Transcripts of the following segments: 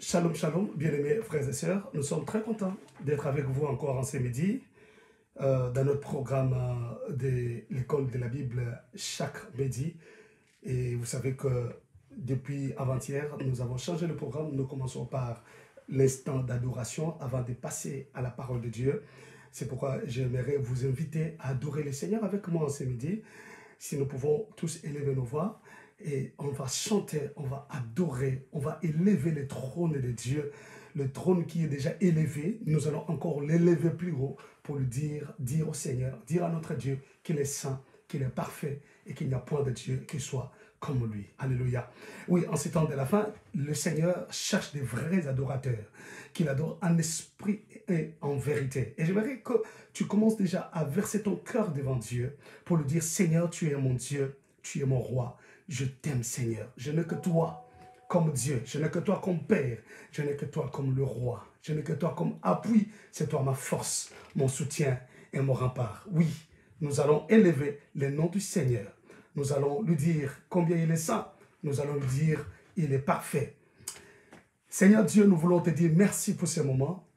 Shalom, shalom, bien-aimés frères et sœurs. Nous sommes très contents d'être avec vous encore en ce midi dans notre programme de l'école de la Bible chaque midi. Et vous savez que depuis avant-hier, nous avons changé le programme. Nous commençons par l'instant d'adoration avant de passer à la parole de Dieu. C'est pourquoi j'aimerais vous inviter à adorer le Seigneur avec moi en ce midi. Si nous pouvons tous élever nos voix. Et on va chanter, on va adorer, on va élever le trône de Dieu, le trône qui est déjà élevé. Nous allons encore l'élever plus haut pour lui dire au Seigneur, dire à notre Dieu qu'il est saint, qu'il est parfait et qu'il n'y a point de Dieu qui soit comme lui. Alléluia. Oui, en ces temps de la fin, le Seigneur cherche des vrais adorateurs, qu'il adore en esprit et en vérité. Et j'aimerais que tu commences déjà à verser ton cœur devant Dieu pour lui dire, Seigneur, tu es mon Dieu, tu es mon roi. Je t'aime, Seigneur. Je n'ai que toi comme Dieu. Je n'ai que toi comme Père. Je n'ai que toi comme le roi. Je n'ai que toi comme appui. C'est toi ma force, mon soutien et mon rempart. Oui, nous allons élever le nom du Seigneur. Nous allons lui dire combien il est saint. Nous allons lui dire il est parfait. Seigneur Dieu, nous voulons te dire merci pour ce moment.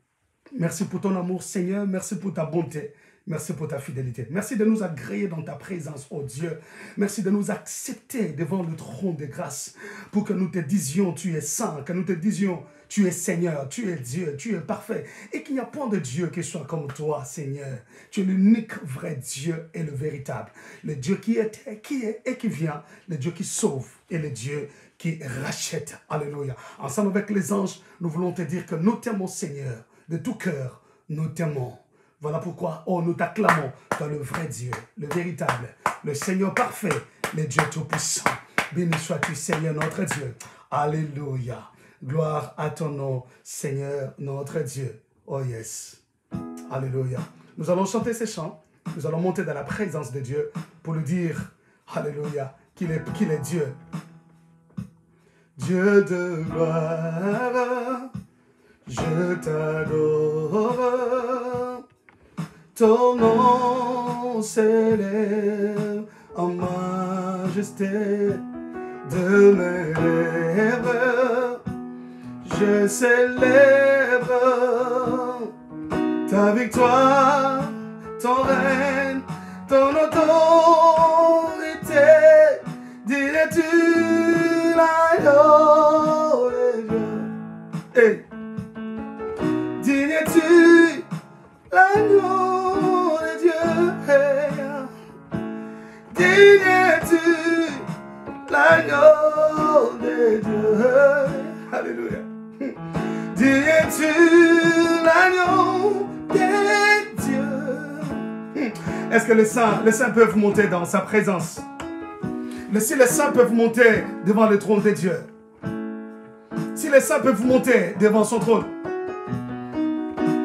Merci pour ton amour, Seigneur. Merci pour ta bonté. Merci pour ta fidélité. Merci de nous agréer dans ta présence, oh Dieu. Merci de nous accepter devant le trône de grâce pour que nous te disions tu es saint, que nous te disions tu es Seigneur, tu es Dieu, tu es parfait et qu'il n'y a point de Dieu qui soit comme toi, Seigneur. Tu es l'unique vrai Dieu et le véritable. Le Dieu qui était, qui est et qui vient, le Dieu qui sauve et le Dieu qui rachète. Alléluia. Ensemble avec les anges, nous voulons te dire que nous t'aimons, Seigneur, de tout cœur, nous t'aimons. Voilà pourquoi, oh, nous t'acclamons, toi le vrai Dieu, le véritable, le Seigneur parfait, le Dieu tout-puissant. Béni sois-tu, Seigneur, notre Dieu. Alléluia. Gloire à ton nom, Seigneur, notre Dieu. Oh yes. Alléluia. Nous allons chanter ces chants. Nous allons monter dans la présence de Dieu pour lui dire, Alléluia, qu'il est Dieu. Dieu de gloire, je t'adore. Ton nom s'élève en majesté de mes lèvres. Je célèbre ta victoire, ton règne, ton autorité. Dirais-tu l'agneau de Dieu? Hey. Dirais-tu l'agneau de Dieu? Dirais-tu l'agneau de Dieu? Alléluia. Dirais-tu l'agneau de Dieu? Est-ce que les saints peuvent monter dans sa présence? Si les saints peuvent monter devant le trône de Dieu, si les saints peuvent monter devant son trône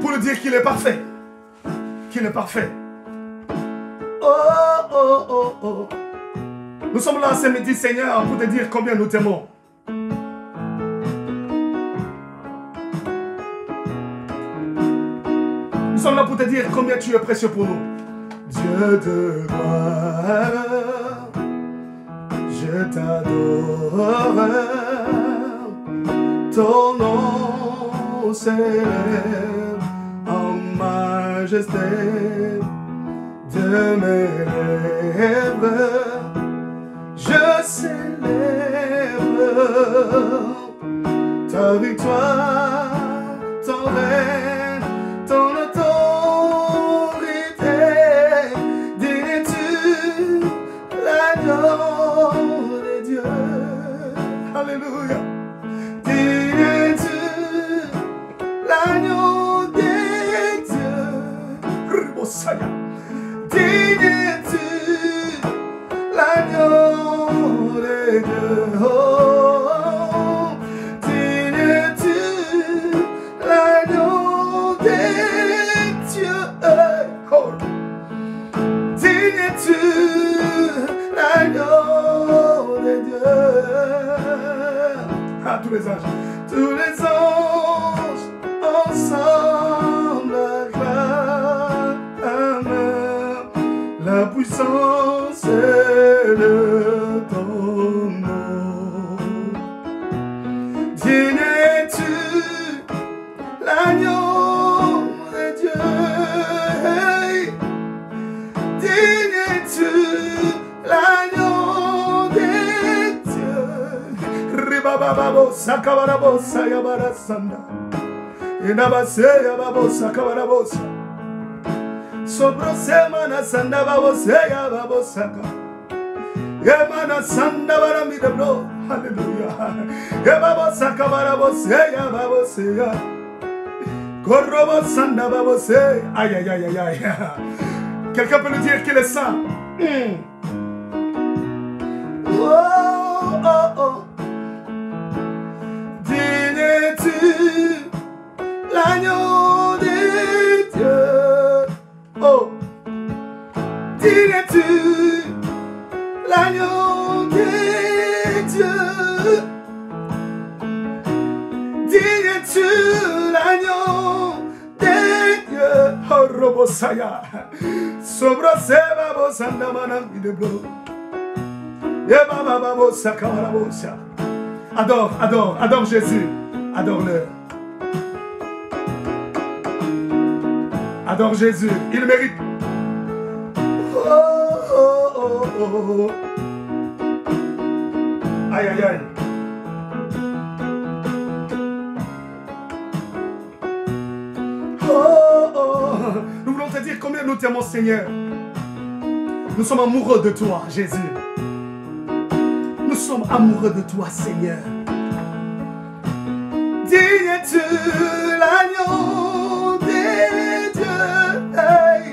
pour lui dire qu'il est parfait, qu'il est parfait. Oh, oh, oh, oh. Nous sommes là ce midi, Seigneur, pour te dire combien nous t'aimons. Nous sommes là pour te dire combien tu es précieux pour nous. Dieu de gloire, je t'adore. Ton nom s'élève en majesté de mes lèvres. Je célèbre ta victoire, ton règne, ton autorité. Dirais-tu l'agneau de Dieu? Alléluia. Dirais-tu l'agneau de Dieu? Ribosaya. Dirais-tu l'agneau de Dieu? Oh, dirais-tu l'agneau de Dieu? Oh. Dirais-tu l'agneau de Dieu? Ah, tous les anges ensemble acclament la puissance de ton nom. Dirais-tu Yabababosa kabarabosa yabarasanda. Inabaseya babosa kabarabosa. Sobrosema na sanda baboseya babosaka. Yemana sanda baramideblo. Hallelujah. Yababosa kabaraboseya baboseya. Korobo sanda babose. Aïe aïe aïe aïe aïe. Quelqu'un peut nous dire qu'il est saint? Oh oh oh. Digne-tu l'agneau de Dieu? Oh. Digne-tu l'agneau de Dieu? Digne-tu l'agneau de Dieu? Oh Robosaya. Sobroseba bosanda manam de blo. Adore, adore, adore Jésus. Adore-le. Adore Jésus. Il mérite. Oh, oh, oh, oh. Aïe, aïe, aïe. Oh, oh. Nous voulons te dire combien nous t'aimons, Seigneur. Nous sommes amoureux de toi, Jésus. Nous sommes amoureux de toi, Seigneur. Digne-tu l'agneau des dieux? Hey.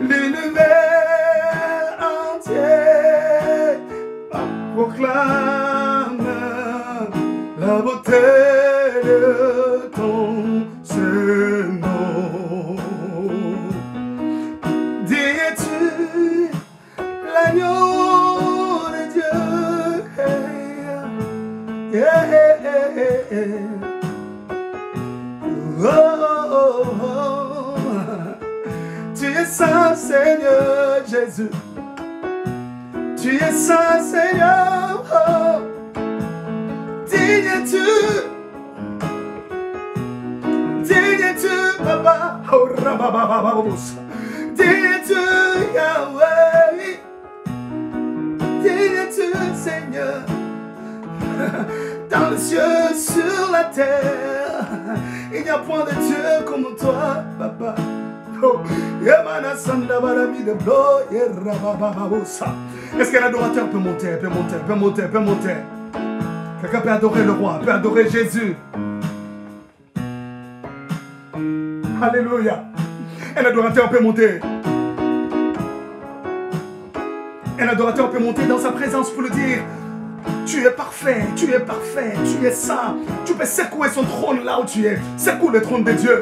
L'univers entier proclame la beauté de ton Seigneur. Digne-tu l'agneau? Oh, oh, oh. Tu es saint, Seigneur Jésus. Tu es saint, Seigneur. Oh. Digne-tu, Papa. Oh, digne-tu, Yahweh. Digne-tu, Seigneur. Dans les cieux, sur la terre, il n'y a point de Dieu comme toi, Papa. Est-ce qu'un adorateur peut monter, peut monter, peut monter, peut monter? Quelqu'un peut adorer le roi, peut adorer Jésus. Alléluia. Un adorateur peut monter. Un adorateur peut monter dans sa présence pour le dire. Tu es parfait, tu es saint. Tu peux secouer son trône là où tu es. Secoue le trône de Dieu.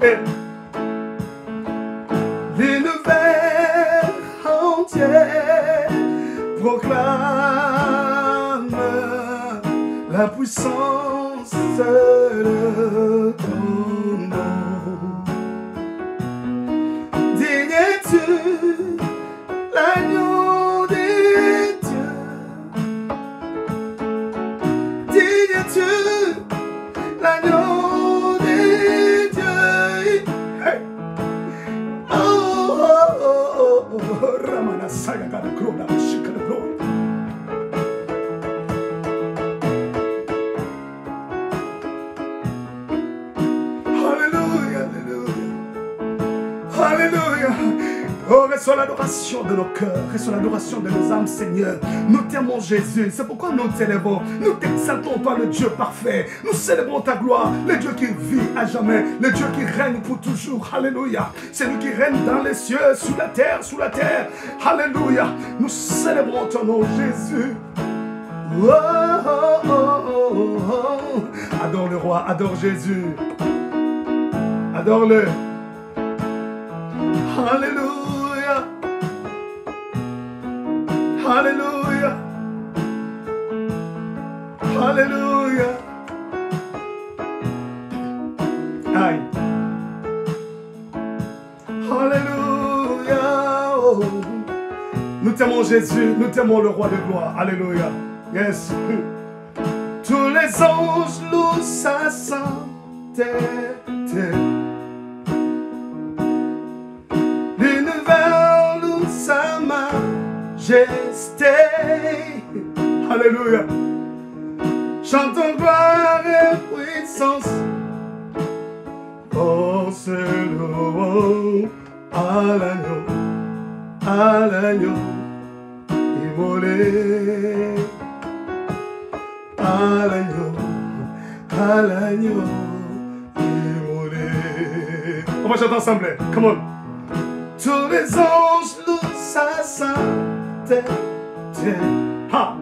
Et l'univers entier proclame la puissance de ton nom. Digne-tu l'agneau des dieux? Digne-tu l'agneau des dieux? Hey. Oh, oh, oh, oh, oh. Ramana Sayaga de Krona, Shika de Glory. Alléluia, Alléluia. Alléluia. Oh, reçois l'adoration de nos cœurs, reçois l'adoration de nos âmes, Seigneur. Nous t'aimons, Jésus. C'est pourquoi nous t'élèvons. Nous t'exaltons, toi, le Dieu parfait. Nous célébrons ta gloire, le Dieu qui vit à jamais, le Dieu qui règne pour toujours. Alléluia. C'est lui qui règne dans les cieux, sous la terre, sous la terre. Alléluia. Nous célébrons ton nom, Jésus. Oh, oh, oh, oh, oh. Adore le roi, adore Jésus. Adore-le. Alléluia. Alléluia. Alléluia. Aïe. Alléluia. Oh. Nous t'aimons Jésus, nous t'aimons le roi de gloire. Alléluia. Yes. Tous les anges louent sa sainteté. L'univers loue sa majesté. Alléluia. Chantons gloire et puissance. Force louange à l'agneau immolé. À l'agneau immolé. On va chanter ensemble. Come on. Tous les anges louent sa sainteté. Ha.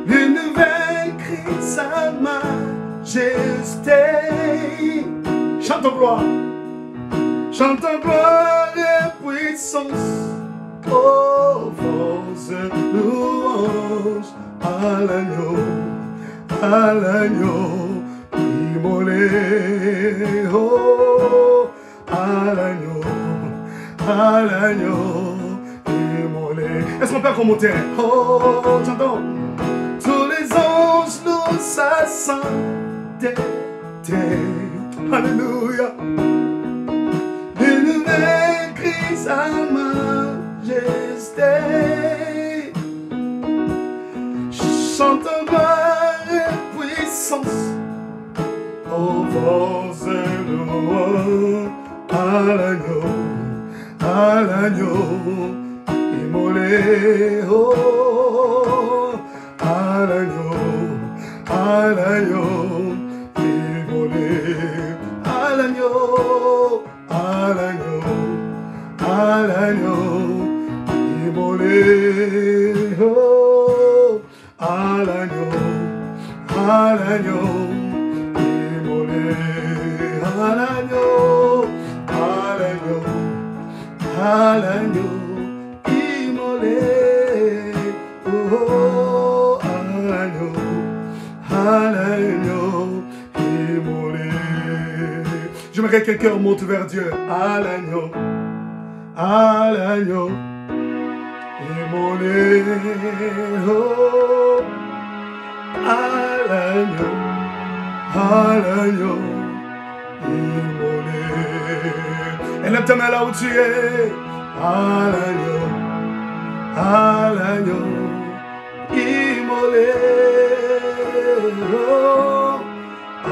L'univers crie sa majesté. Chantons gloire. Chantons gloire et puissance. Oh, force, louange à l'agneau immolé. Oh, à l'agneau immolé. Est-ce qu'on peut commenter? Oh, j'entends. Tous les anges louent sa sainteté. Alléluia. L'univers crie sa majesté. Chantons gloire et puissance. Oh, force et louange à l'agneau immolé. Oh, à l'agneau immolé. À l'agneau immolé. Oh, à l'agneau immolé. À l'agneau immolé. Oh, à l'agneau immolé. J'aimerais que quelqu'un monte vers Dieu. À l'agneau immolé. Oh, à l'agneau immolé. Élève ta main là où tu es. À l'agneau immolé. Oh, à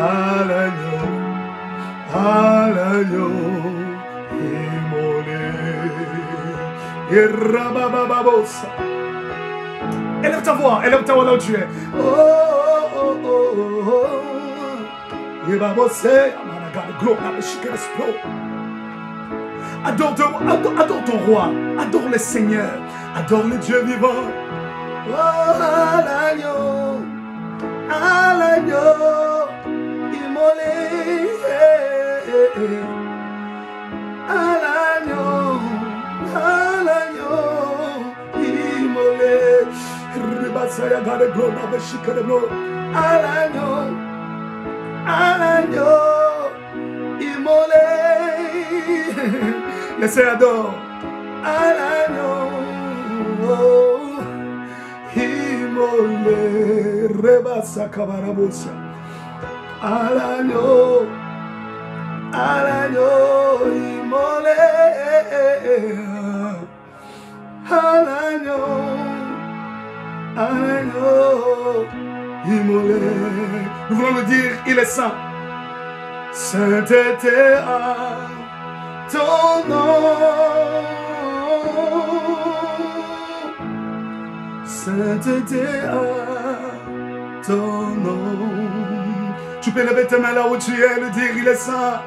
l'agneau immolé. Et rabababosa. Élève ta voix là où tu es. Oh, oh, oh, oh, oh. Et babose, amanagale, gloire, shike l'esprit. Adore ton roi, adore le Seigneur, adore le Dieu vivant. Oh, à l'agneau immolé. À l'agneau immolé. À l'agneau immolé. Laissez adore. À l'agneau immolé. Rebasa kabarabosa. À l'agneau immolé. À l'agneau immolé. Nous voulons le dire, il est saint. Sainteté à ton nom. Sainteté à ton nom. Tu peux lever tes mains là où tu es, le dire, il est saint.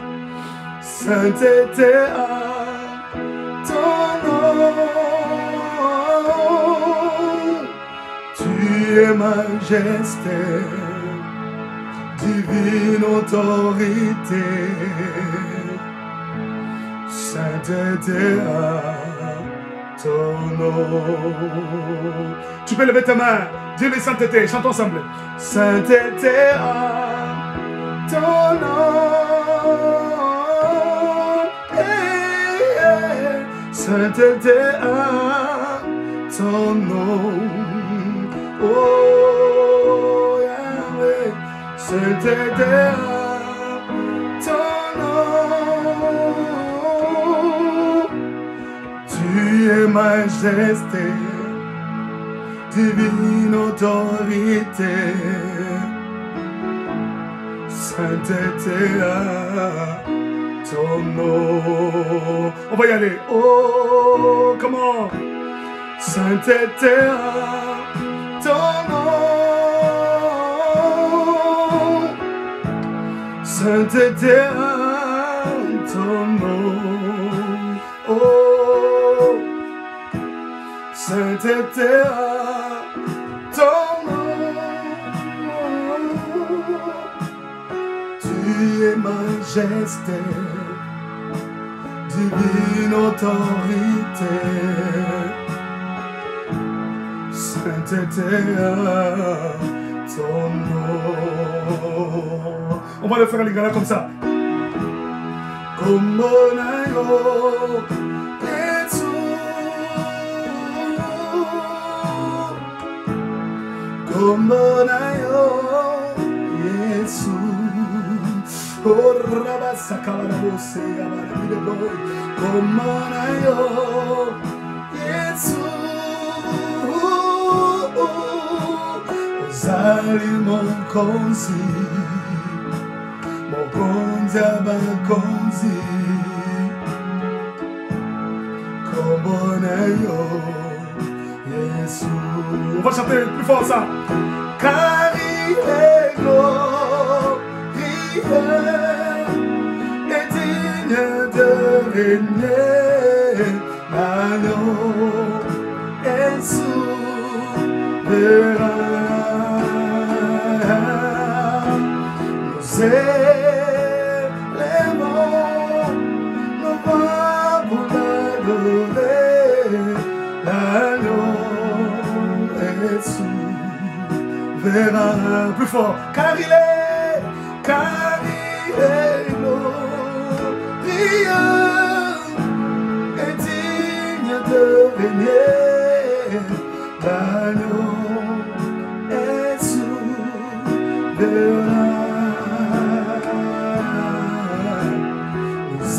Sainteté à ton nom. Tu es majesté, divine autorité. Sainteté à ton nom. Tu peux lever tes mains, dis les sainteté, chantons ensemble. Sainteté à ton nom. Sainteté à ton nom. Oh Yahweh, sainteté à ton nom. Tu es majesté, divine autorité, sainteté à ton nom. On va y aller. Oh, comment? Sainteté à ton nom. Sainteté à ton nom. Oh, sainteté à ton nom. Tu es majesté, divine autorité, sainteté à ton nom. On va le faire les gars là comme ça. Comme Monayo, Jésus. Comme Monayo, Jésus. Oh, Rabasa Kabarabose, Abarabide, comme Monayo, Jésus. Ozali mon konzi. Bakonzi, Kobonayo, Yesu. On va chanter plus fort ça. Car il est glorieux et digne de régner, l'agneau est souverain. Nous verra plus fort, car il est glorieux et digne de régner, l'agneau est souverain. Nous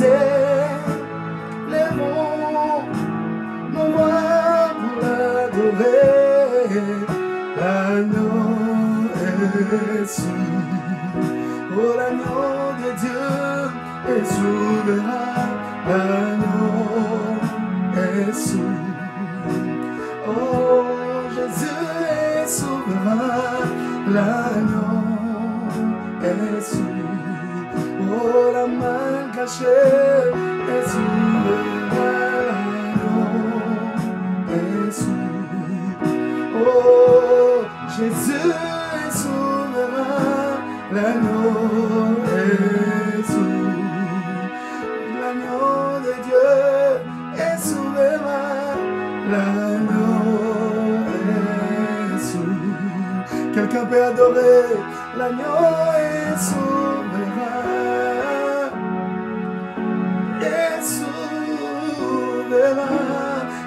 élevons nos voix pour l'adorer, l'agneau est souverain. Oh, l'agneau de Dieu est souverain. L'agneau est souverain. Oh, Jésus est souverain. L'agneau est souverain. Oh, la main cachée est souverain. L'agneau est souverain. Oh, Jésus est souverain, l'agneau est souverain, l'agneau de Dieu est souverain, l'agneau est souverain. Quelqu'un peut adorer, l'agneau est souverain,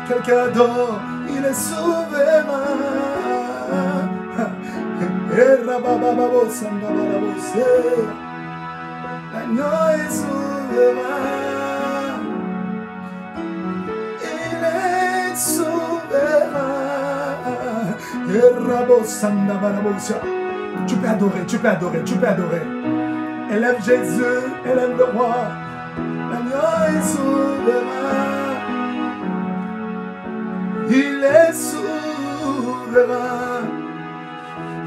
quelqu'un adore, il est souverain. L'agneau est souverain. Il est souverain. Tu peux adorer, tu peux adorer, tu peux adorer. Élève Jésus, élève le roi. L'agneau est souverain. Il est souverain.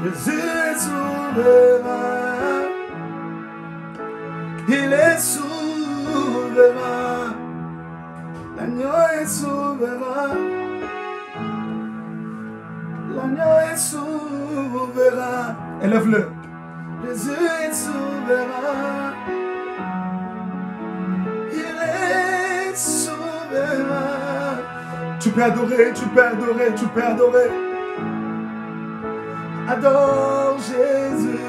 Jésus est souverain. Il est souverain. L'agneau est souverain. L'agneau est souverain. Élève-le. Jésus est souverain. Il est souverain. Tu peux adorer, tu peux adorer, tu peux adorer. Adore Jésus.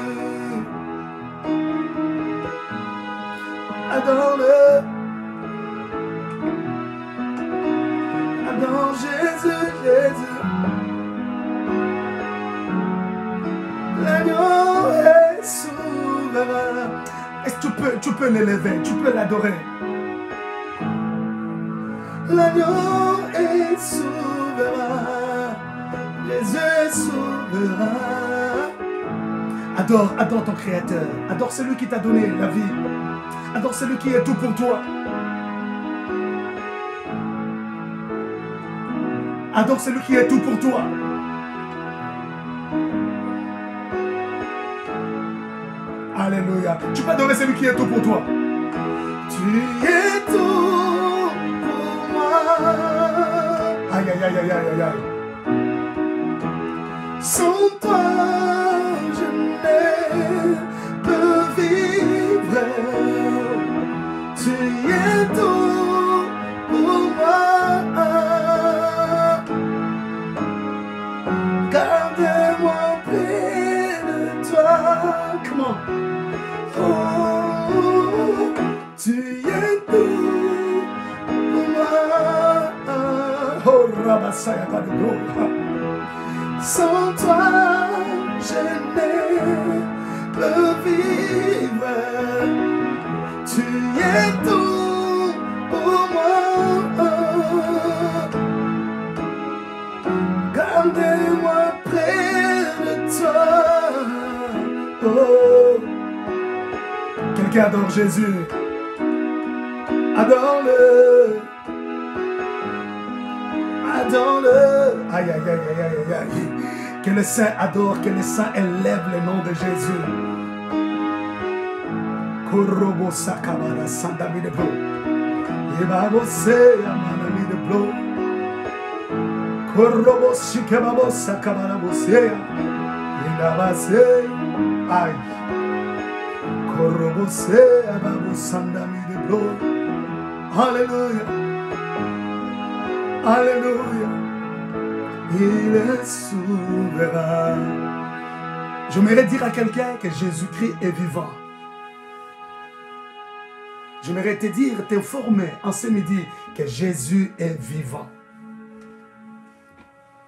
Adore-le. Adore Jésus, Jésus. L'agneau est souverain. Est-ce que tu peux l'élever, tu peux l'adorer. L'agneau est souverain. Jésus souverain. Adore, adore ton Créateur. Adore celui qui t'a donné la vie. Adore celui qui est tout pour toi. Adore celui qui est tout pour toi. Alléluia. Tu peux adorer celui qui est tout pour toi. Tu es tout pour moi. Aïe, aïe, aïe, aïe, aïe, aïe. Sans toi, je ne peux vivre. Tu es tout pour moi. Garde-moi près de toi. Comment? Oh, tu es tout pour moi. Oh, Rabassaya, pas de gloire. Sans toi, je ne peux vivre. Tu es tout pour moi. Garde-moi près de toi. Oh. Quelqu'un adore Jésus. Adore-le. Adore-le. Aïe, aïe, aïe, aïe, aïe, aïe. Que les saints adorent, que les saints élèvent le nom de Jésus. Korobo sakabara sandami de blo. Yebabo se amanami de blo. Korobo shikababo sakabara bosea. Yedaba se. Aïe. Korobo se ababo sandami de blo. Alléluia. Alléluia. Il est souverain. J'aimerais dire à quelqu'un que Jésus-Christ est vivant. J'aimerais te dire, t'informer en ce midi que Jésus est vivant.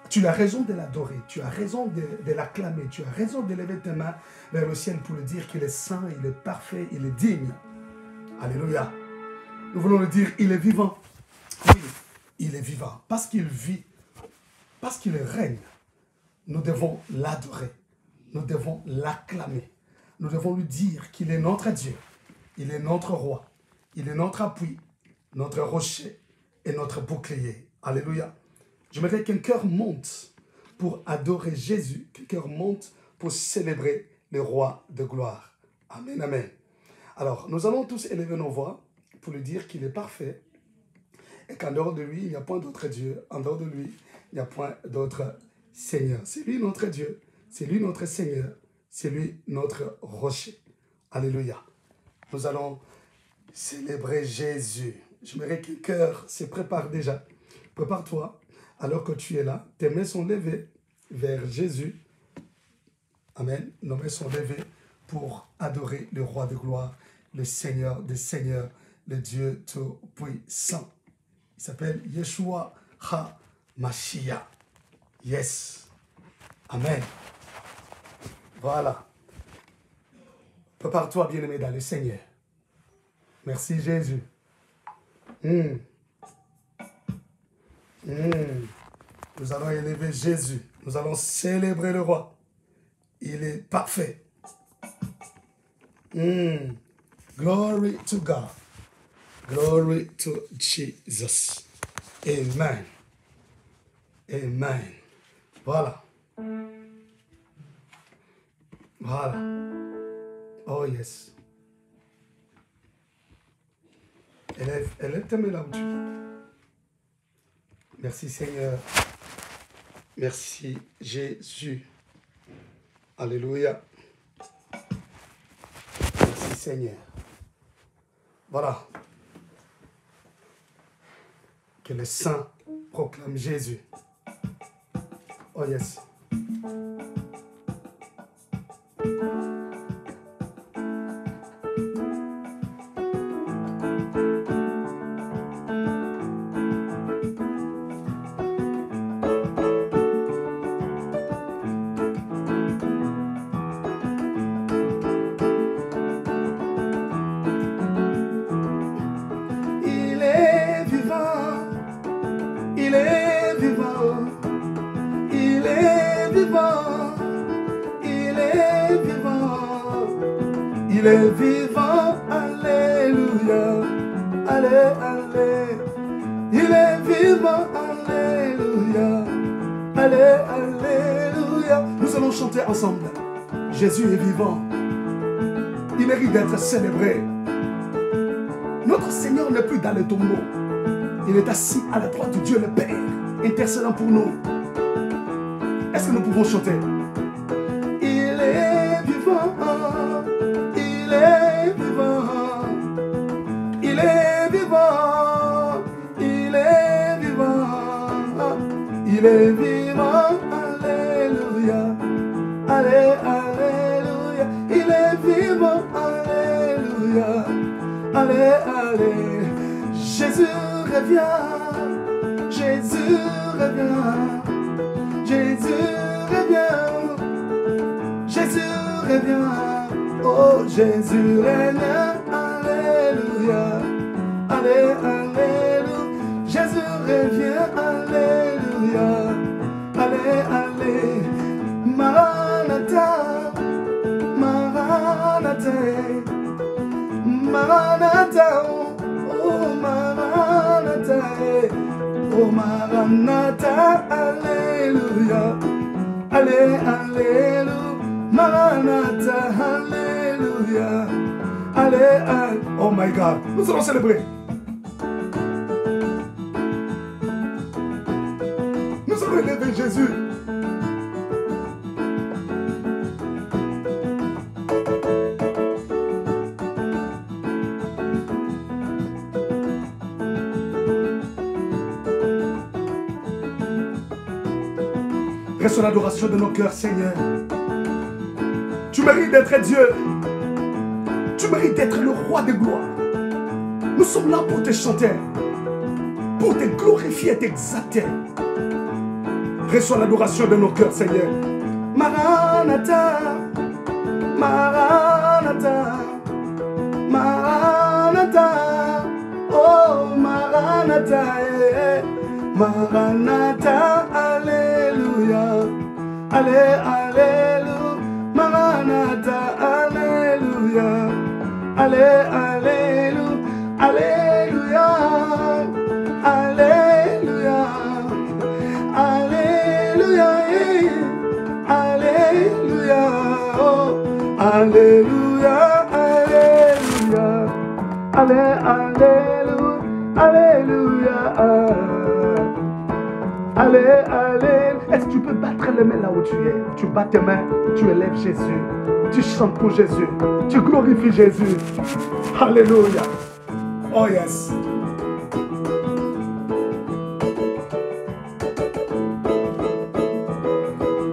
Tu as raison de l'adorer, tu as raison de l'acclamer, tu as raison de lever tes mains vers le ciel pour lui dire qu'il est saint, il est parfait, il est digne. Alléluia. Nous voulons le dire, il est vivant. Oui, il est vivant. Parce qu'il vit, parce qu'il règne, nous devons l'adorer. Nous devons l'acclamer. Nous devons lui dire qu'il est notre Dieu. Il est notre roi. Il est notre appui, notre rocher et notre bouclier. Alléluia. J'aimerais qu'un cœur monte pour adorer Jésus, qu'un cœur monte pour célébrer le roi de gloire. Amen, amen. Alors, nous allons tous élever nos voix pour lui dire qu'il est parfait et qu'en dehors de lui, il n'y a point d'autre Dieu. En dehors de lui, il n'y a point d'autre Seigneur. C'est lui notre Dieu, c'est lui notre Seigneur, c'est lui notre rocher. Alléluia. Nous allons célébrer Jésus. J'aimerais que le cœur se prépare déjà. Prépare-toi, alors que tu es là. Tes mains sont levées vers Jésus. Amen. Nos mains sont levées pour adorer le roi de gloire, le Seigneur des Seigneurs, le Dieu Tout-Puissant. Il s'appelle Yeshua HaMashiach. Yes. Amen. Voilà. Prépare-toi, bien-aimé, dans le Seigneur. Merci, Jésus. Nous allons élever Jésus. Nous allons célébrer le roi. Il est parfait. Glory to God. Glory to Jesus. Amen. Amen. Voilà. Voilà. Oh yes. Élève tes mains là où tu es. Merci Seigneur. Merci Jésus. Alléluia. Merci Seigneur. Voilà. Que les saints proclament Jésus. Oh yes. Il est vivant, il est Il est vivant, alléluia. Allez, allez. Il est vivant, alléluia. Allez, alléluia. Nous allons chanter ensemble. Jésus est vivant. Il mérite d'être célébré. Notre Seigneur n'est plus dans le tombeau. Il est assis à la droite de Dieu le Père, intercédant pour nous. Est-ce que nous pouvons chanter? Il est vivant, il est vivant, il est vivant, il est vivant, il est vivant, alléluia, allez, alléluia, il est vivant, alléluia, allez, allez, Jésus revient, Jésus revient. Jésus revient, Jésus revient, oh Jésus revient, alléluia, allez, alléluia, Jésus revient, alléluia, allez, allez, Maranatha, Maranatha, Maranatha, oh Maranatha, oh Maranatha, alléluia, allez, alléluia, Maranatha, alléluia, allez, allez, oh my God, nous allons célébrer. Nous allons élever Jésus. Reste l'adoration de nos cœurs, Seigneur. Tu mérites d'être Dieu. Tu mérites d'être le roi de gloire. Nous sommes là pour te chanter, pour te glorifier et t'exalter. Reçois l'adoration de nos cœurs, Seigneur. Maranatha, Maranatha, Maranatha, oh Maranatha, Maranatha, alléluia, allez, alléluia, Maranatha, alléluia, allez, alléluia, alléluia, alléluia, alléluia, alléluia, oh, alléluia, alléluia, allez, alléluia, alléluia. Allez, allez. Est-ce que tu peux battre les mains là où tu es? Tu bats tes mains, tu élèves Jésus. Tu chantes pour Jésus. Tu glorifies Jésus. Alléluia. Oh yes.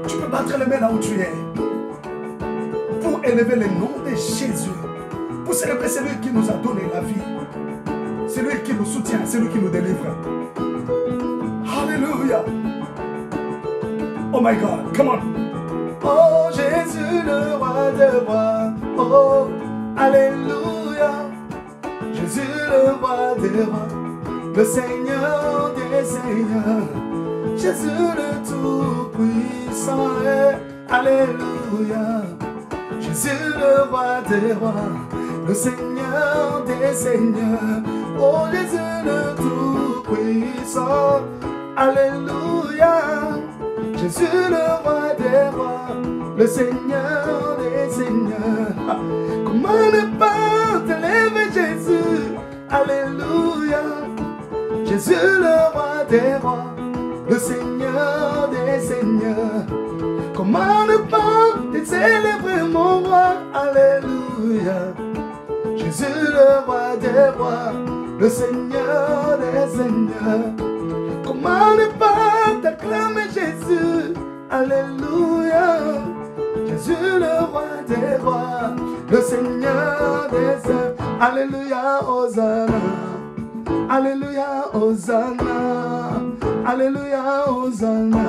Tu peux battre les mains là où tu es pour élever le nom de Jésus. Pour célébrer celui qui nous a donné la vie. Celui qui nous soutient, celui qui nous délivre. Alléluia. Oh my God, come on. Oh Jésus, le roi des rois. Oh, alléluia. Jésus, le roi des rois. Le Seigneur des seigneurs. Jésus, le tout-puissant. Alléluia. Jésus, le roi des rois. Le Seigneur des seigneurs. Oh Jésus, le tout-puissant. Alléluia, Jésus le roi des rois, le Seigneur des seigneurs. Comment ne pas t'élever Jésus? Alléluia, Jésus le roi des rois, le Seigneur des seigneurs. Comment ne pas te célébrer mon roi? Alléluia, Jésus le roi des rois, le Seigneur des seigneurs. Comment ne pas t'acclamer Jésus? Alléluia. Jésus le roi des rois, le Seigneur des seigneurs. Alléluia, Hosanna. Alléluia, Hosanna. Alléluia, Hosanna.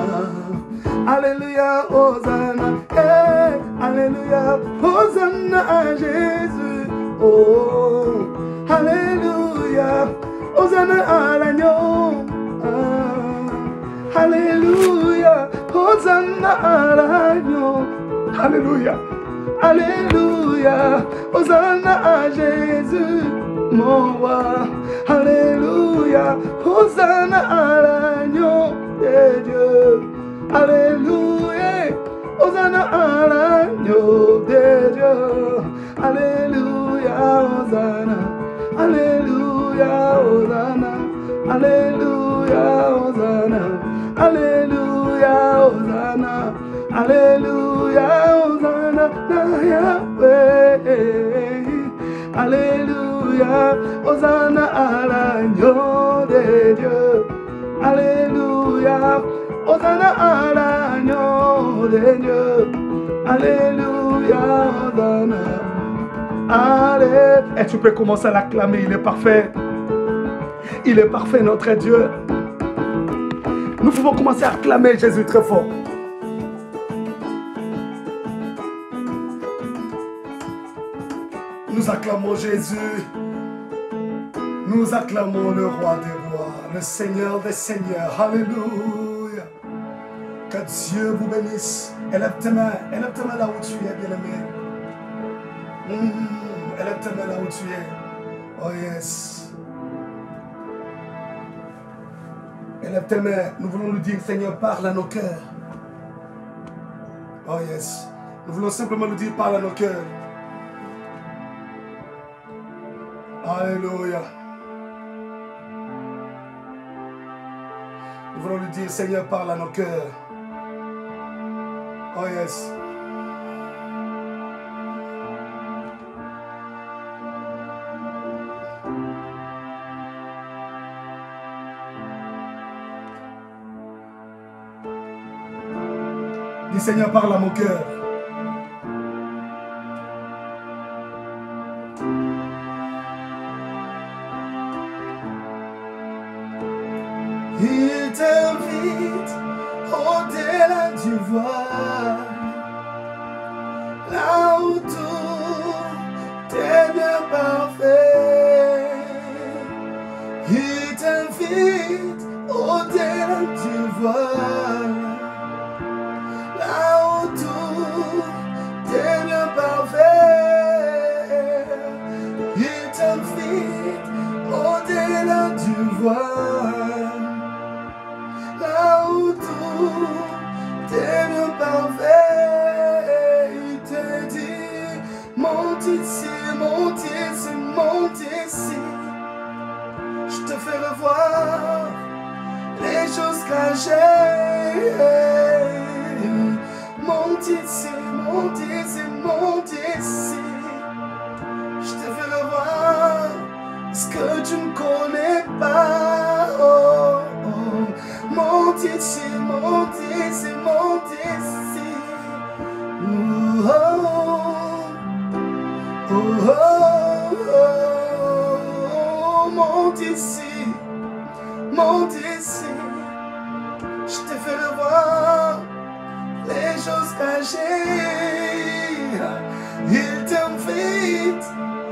Alléluia, Hosanna. Hey, alléluia, Hosanna à Jésus. Oh, alléluia, Hosanna à l'agneau. Alléluia, Hosanna à l'agneau. Alléluia, Alléluia, Hosanna à Jésus, mon roi. Alléluia, Hosanna à l'agneau de Dieu. Alléluia, Hosanna à l'agneau de Dieu. Alléluia, Hosanna. Alléluia, Hosanna. Alléluia, Hosanna. Alléluia, Hosanna. Alléluia, Hosanna, Yahweh. Alléluia, Hosanna à l'agneau de Dieu. Alléluia, Hosanna à l'agneau de Dieu. Alléluia, Hosanna. Allez. Et tu peux commencer à l'acclamer, il est parfait. Il est parfait, notre Dieu. Nous pouvons commencer à acclamer Jésus très fort. Nous acclamons Jésus. Nous acclamons le roi des rois, le Seigneur des seigneurs. Alléluia. Que Dieu vous bénisse. Élève tes mains là où tu es, bien-aimé. Élève tes mains là où tu es. Oh yes. Élève tes mains. Nous voulons nous dire, Seigneur, parle à nos cœurs. Oh yes. Nous voulons simplement nous dire, parle à nos cœurs. Alléluia. Nous voulons lui dire, Seigneur, parle à nos cœurs. Oh yes. Dis, Seigneur, parle à mon cœur. Il t'invite au-delà du voile, là où tout est bien parfait. Il t'invite au-delà du voile, là où tout est bien parfait. Il t'invite au-delà du voile, là où tout est bien parfait. Il te dit, monte ici, monte ici, monte ici. Je te fais revoir les choses cachées. Monte ici, monte ici, monte ici. Je te fais revoir ce que tu ne connais pas. Oh, oh. Monte ici, monte ici, monte ici. Oh, oh, oh, oh. Monte ici, monte ici. Je te fais revoir les choses cachées. Il t'invite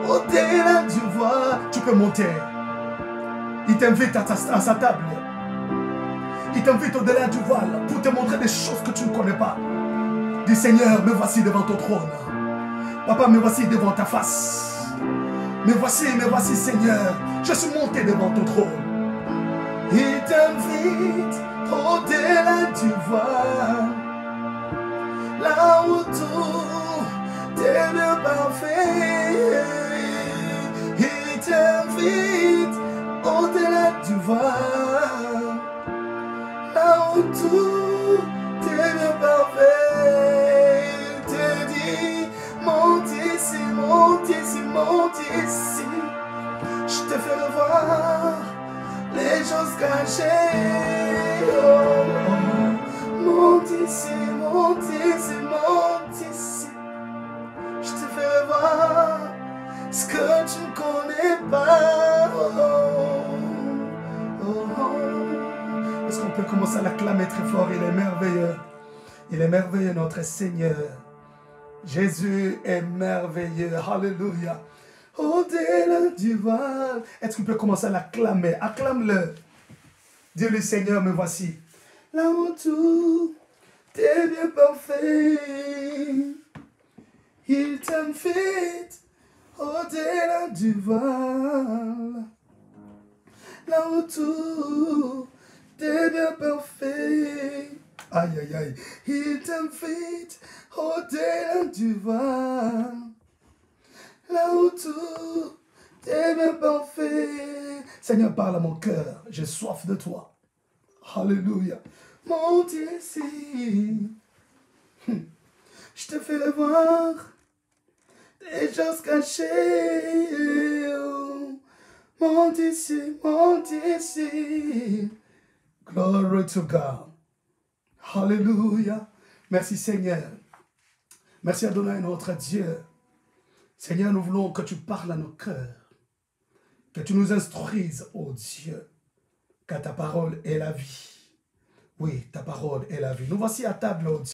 au-delà du voile. Tu peux monter. Il t'invite à sa table. Il t'invite au-delà du voile pour te montrer des choses que tu ne connais pas. Dis, Seigneur, me voici devant ton trône. Papa, me voici devant ta face. Me voici, Seigneur. Je suis monté devant ton trône. Il t'invite au-delà du voile, là où tout est bien parfait. Il t'invite au-delà du voile, là où tout est bien parfait. Il te dit, monte ici, monte ici, monte ici. Je te fais revoir les choses cachées. Oh, oh. Monte ici, monte ici, monte ici. Je te fais voir ce que tu ne connais pas. Oh, oh, oh. Est-ce qu'on peut commencer à l'acclamer très fort? Il est merveilleux. Il est merveilleux, notre Seigneur. Jésus est merveilleux. Alléluia. Au-delà du voile. Est-ce qu'on peut commencer à l'acclamer? Acclame-le. Dis-lui, Seigneur, me voici. Là où tout est bien parfait. Il Il t'invite au-delà du voile, là où tout devient parfait. Aïe, aïe, aïe. Il t'invite au-delà du voile, là où tout devient parfait. Seigneur, parle à mon cœur. J'ai soif de toi. Alléluia. Monte ici. Je te fais voir des choses cachées. Monte ici, monte ici. Glory to God. Alléluia. Merci Seigneur. Merci Adonai, notre Dieu. Seigneur, nous voulons que tu parles à nos cœurs. Que tu nous instruises, ô Dieu. Car ta parole est la vie. Oui, ta parole est la vie. Nous voici à table, ô Dieu.